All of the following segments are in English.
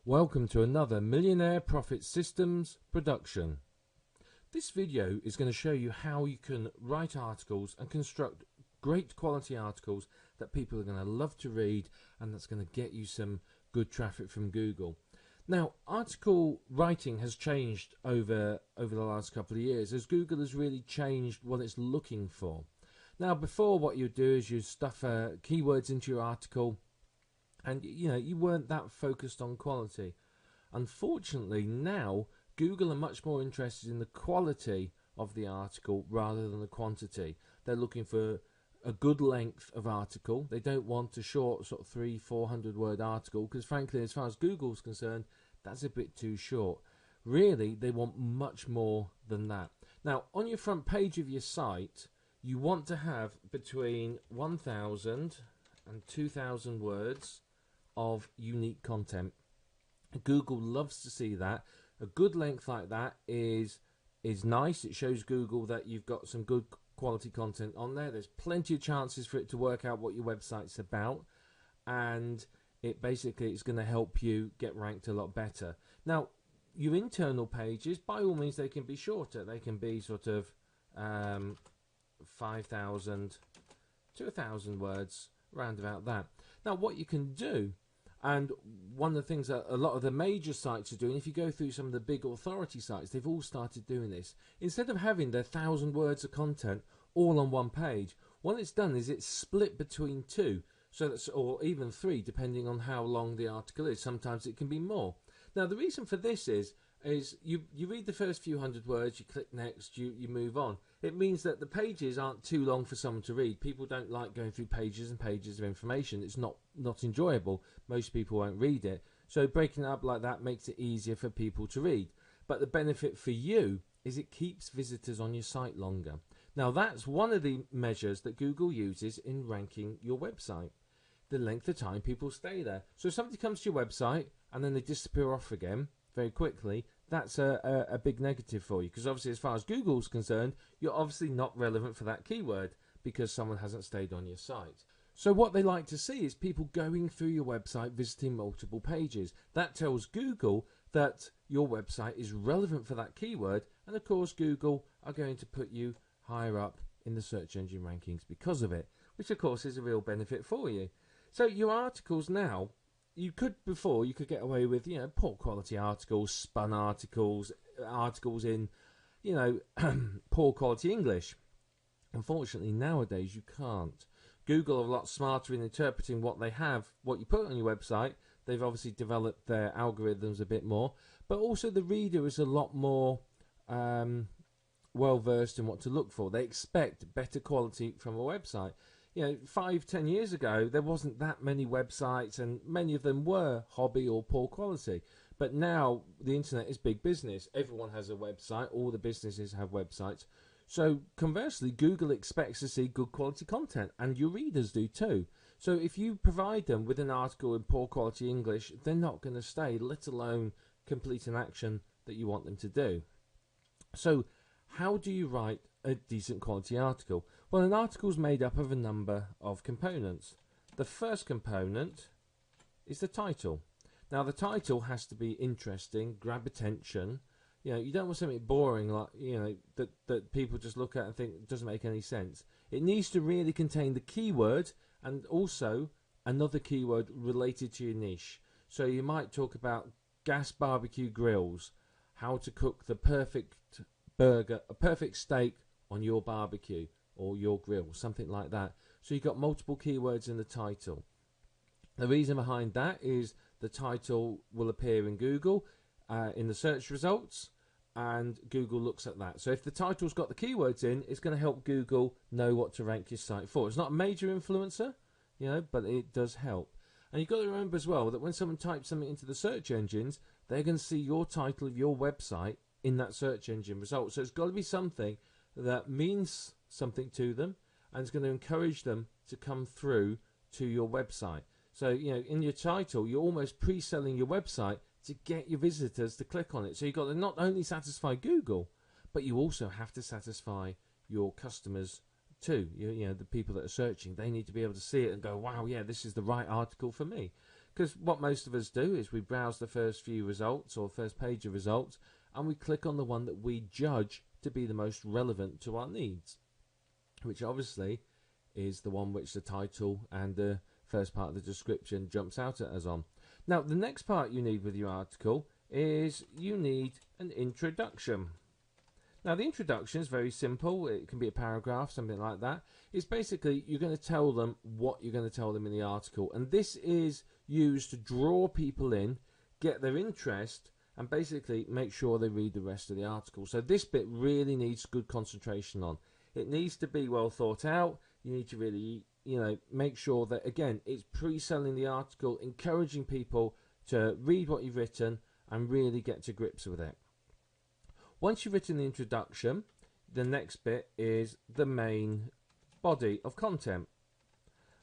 Welcome to another Millionaire Profit Systems production. This video is going to show you how you can write articles and construct great quality articles that people are going to love to read, and that's going to get you some good traffic from Google. Now, article writing has changed over the last couple of years as Google has really changed what it's looking for. Now, before, what you do is you stuff keywords into your article, and you weren't that focused on quality. Unfortunately, now Google are much more interested in the quality of the article rather than the quantity. They're looking for a good length of article. They don't want a short sort of 300-400 word article, because frankly, as far as Google's concerned, that's a bit too short. Really, they want much more than that. Now, on your front page of your site, you want to have between 1,000 and 2,000 words of unique content. Google loves to see that. A good length like that is nice. It shows Google that you've got some good quality content on there. There's plenty of chances for it to work out what your website's about, and it basically is going to help you get ranked a lot better. Now, your internal pages, by all means, they can be shorter. They can be sort of 5,000 to 1,000 words, around about that. Now, what you can do, and one of the things that a lot of the major sites are doing, if you go through some of the big authority sites, they've all started doing this. Instead of having their 1,000 words of content all on one page, what it's done is it's split between two, so that's, or even three, depending on how long the article is. Sometimes it can be more. Now, the reason for this is you read the first few hundred words, you click next, you move on. It means that the pages aren't too long for someone to read. People don't like going through pages and pages of information. It's not enjoyable. Most people won't read it. So breaking it up like that makes it easier for people to read. But the benefit for you is it keeps visitors on your site longer. Now, that's one of the measures that Google uses in ranking your website, the length of time people stay there. So if somebody comes to your website and then they disappear off again very quickly, that's a big negative for you, because obviously, as far as Google's concerned, you're obviously not relevant for that keyword because someone hasn't stayed on your site. So what they like to see is people going through your website, visiting multiple pages. That tells Google that your website is relevant for that keyword, and of course Google are going to put you higher up in the search engine rankings because of it, which of course is a real benefit for you. So your articles now, you could get away with, poor quality articles, spun articles, articles in, poor quality English. Unfortunately, nowadays you can't. Google are a lot smarter in interpreting what you put on your website. They've obviously developed their algorithms a bit more, but also the reader is a lot more well versed in what to look for. They expect better quality from a website. 5-10 years ago, there wasn't that many websites, and many of them were hobby or poor quality. But now the internet is big business. Everyone has a website. All the businesses have websites. So conversely, Google expects to see good quality content, and your readers do too. So if you provide them with an article in poor quality English, they're not going to stay, let alone complete an action that you want them to do. So how do you write a decent quality article? Well, an article is made up of a number of components. The first component is the title. Now, the title has to be interesting, grab attention. You don't want something boring, like that people just look at and think it doesn't make any sense. It needs to really contain the keyword and also another keyword related to your niche. So you might talk about gas barbecue grills, how to cook the perfect burger, a perfect steak on your barbecue or your grill, something like that. So you've got multiple keywords in the title. The reason behind that is the title will appear in Google in the search results, and Google looks at that. So if the title's got the keywords in, it's going to help Google know what to rank your site for. It's not a major influencer, but it does help. And you've got to remember as well that when someone types something into the search engines, they're going to see your title of your website in that search engine result. So it's got to be something that means something to them, and it's going to encourage them to come through to your website. So, in your title, you're almost pre-selling your website to get your visitors to click on it. So you've got to not only satisfy Google, but you also have to satisfy your customers too. The people that are searching, they need to be able to see it and go, wow, yeah, this is the right article for me. Because what most of us do is we browse the first few results or first page of results, and we click on the one that we judge to be the most relevant to our needs, which obviously is the one which the title and the first part of the description jumps out at us on. Now, the next part you need with your article is you need an introduction. Now, the introduction is very simple. It can be a paragraph, something like that. It's basically you're going to tell them what you're going to tell them in the article. And this is used to draw people in, get their interest, and basically make sure they read the rest of the article. So this bit really needs good concentration on. It needs to be well thought out. You need to really, make sure that, again, it's pre-selling the article, encouraging people to read what you've written and really get to grips with it. Once you've written the introduction, the next bit is the main body of content.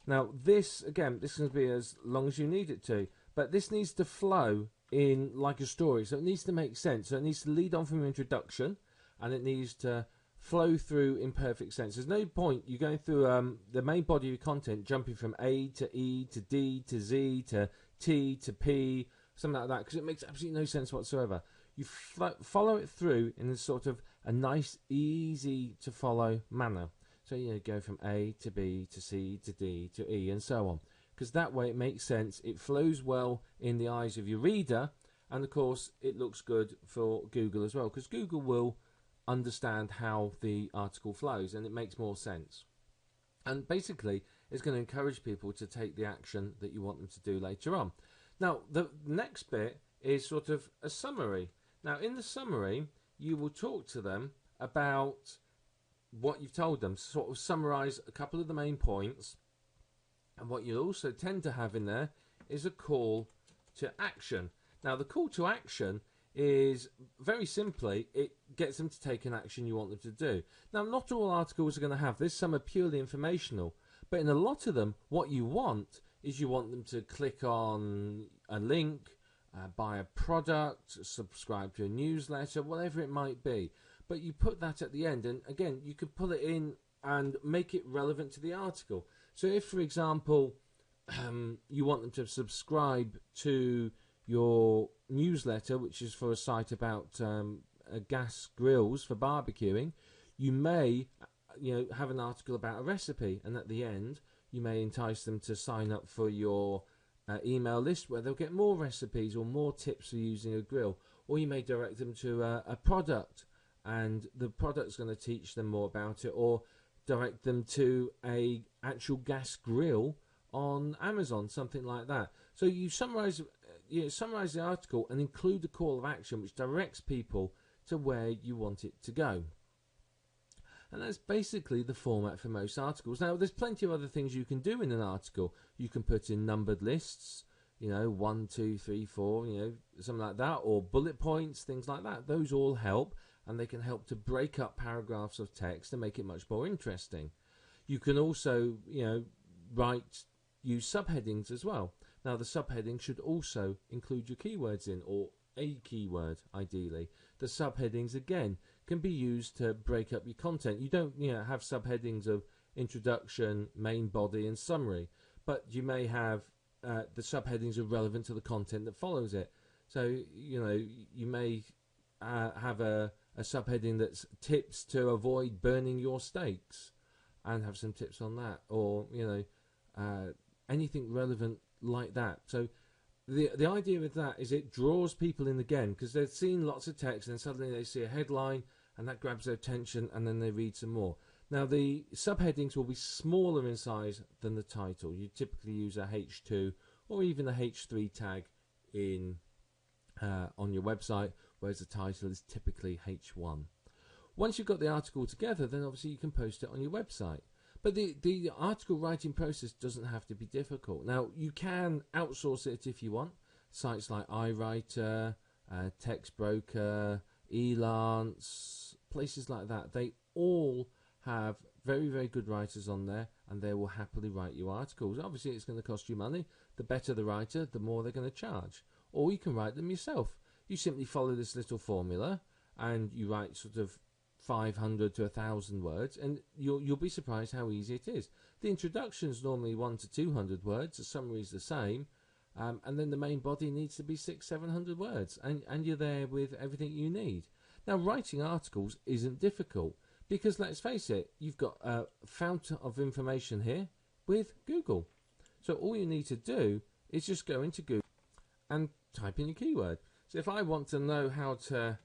Now, this is going to be as long as you need it to, but this needs to flow in like a story, so it needs to make sense. So it needs to lead on from your introduction, and it needs to flow through in perfect sense. There's no point you going through the main body of your content, jumping from A to E to D to Z to T to P, something like that, because it makes absolutely no sense whatsoever. You follow it through in a sort of a nice, easy to follow manner. So go from A to B to C to D to E and so on, because that way it makes sense. It flows well in the eyes of your reader, and of course it looks good for Google as well, because Google will understand how the article flows and it makes more sense. And basically it's going to encourage people to take the action that you want them to do later on. Now, the next bit is sort of a summary. Now, in the summary, you will talk to them about what you've told them, sort of summarize a couple of the main points. And what you'll also tend to have in there is a call to action. Now, the call to action is very simply, it gets them to take an action you want them to do. Now, not all articles are going to have this. Some are purely informational. But in a lot of them, what you want is you want them to click on a link, buy a product, subscribe to a newsletter, whatever it might be. But you put that at the end, and again, you could pull it in and make it relevant to the article. So if, for example, you want them to subscribe to your newsletter, which is for a site about gas grills for barbecuing, you may have an article about a recipe, and at the end you may entice them to sign up for your email list, where they'll get more recipes or more tips for using a grill. Or you may direct them to a product, and the product's going to teach them more about it, or direct them to a actual gas grill on Amazon, something like that. So you summarize the article and include the call of action, which directs people to where you want it to go. And that's basically the format for most articles. Now, there's plenty of other things you can do in an article. You can put in numbered lists, 1, 2, 3, 4, something like that, or bullet points, things like that. Those all help, and they can help to break up paragraphs of text and make it much more interesting. You can also, use subheadings as well. Now, the subheading should also include your keywords in, or a keyword, ideally. The subheadings, again, can be used to break up your content. You don't have subheadings of introduction, main body, and summary, but you may have the subheadings are relevant to the content that follows it. So, you may have a subheading that's tips to avoid burning your steaks, and have some tips on that, or, anything relevant like that. So the idea with that is it draws people in again, because they've seen lots of text and then suddenly they see a headline and that grabs their attention, and then they read some more. Now, the subheadings will be smaller in size than the title. You typically use a H2 or even a H3 tag in on your website, whereas the title is typically H1. Once you've got the article together, then obviously you can post it on your website. But the article writing process doesn't have to be difficult. Now, you can outsource it if you want. Sites like iWriter, TextBroker, Elance, places like that, they all have very, very good writers on there, and they will happily write you articles. Obviously, it's going to cost you money. The better the writer, the more they're going to charge. Or you can write them yourself. You simply follow this little formula, and you write sort of 500 to 1,000 words, and you'll be surprised how easy it is. The introduction is normally 1 to 200 words. The summary is the same, and then the main body needs to be 600-700 words, and you're there with everything you need. Now, writing articles isn't difficult because, let's face it, you've got a fountain of information here with Google. So all you need to do is just go into Google and type in your keyword. So if I want to know how to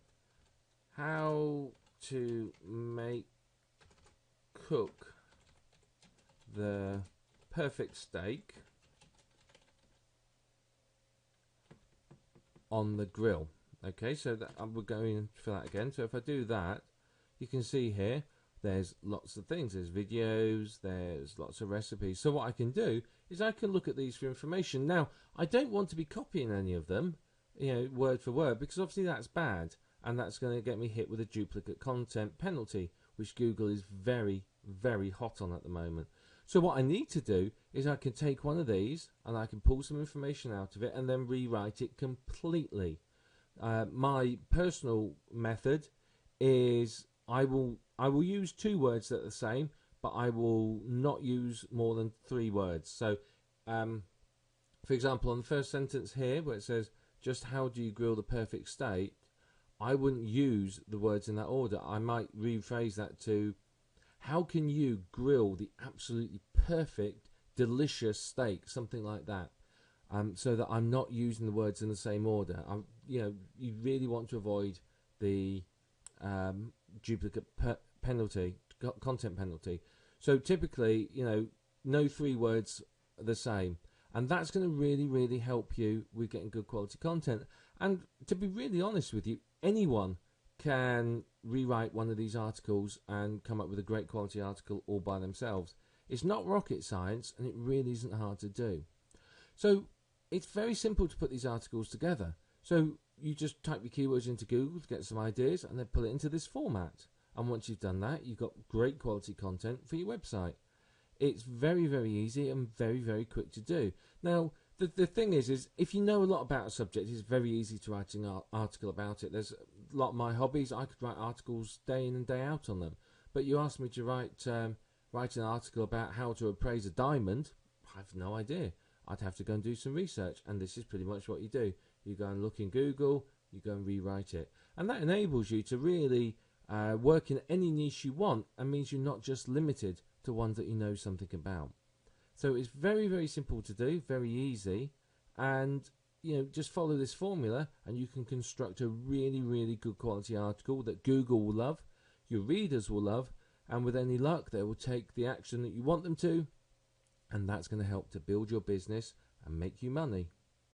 cook the perfect steak on the grill. Okay, so that we're going for that again. So if I do that, you can see here there's lots of things. There's videos, there's lots of recipes. So what I can do is I can look at these for information. Now, I don't want to be copying any of them, word for word, because obviously that's bad, and that's going to get me hit with a duplicate content penalty, which Google is very, very hot on at the moment. So what I need to do is I can take one of these and I can pull some information out of it and then rewrite it completely. My personal method is I will use 2 words that are the same, but I will not use more than 3 words. So, for example, on the first sentence here where it says, just how do you grill the perfect steak, I wouldn't use the words in that order. I might rephrase that to, how can you grill the absolutely perfect, delicious steak, something like that. So that I'm not using the words in the same order. You really want to avoid the duplicate penalty, content penalty. So typically, no 3 words are the same, and that's going to really, really help you with getting good quality content. And to be really honest with you, anyone can rewrite one of these articles and come up with a great quality article all by themselves. It's not rocket science, and it really isn't hard to do. So it's very simple to put these articles together. So you just type your keywords into Google to get some ideas and then put it into this format. And once you've done that, you've got great quality content for your website. It's very, very easy and very, very quick to do. Now, the thing is if you know a lot about a subject, it's very easy to write an article about it. There's a lot of my hobbies. I could write articles day in and day out on them. But you ask me to write an article about how to appraise a diamond, I have no idea. I'd have to go and do some research, and this is pretty much what you do. You go and look in Google, you go and rewrite it. And that enables you to really work in any niche you want, and means you're not just limited to ones that you know something about. So it's very, very simple to do, very easy, and just follow this formula and you can construct a really, really good quality article that Google will love, your readers will love, and with any luck they will take the action that you want them to, and that's going to help to build your business and make you money.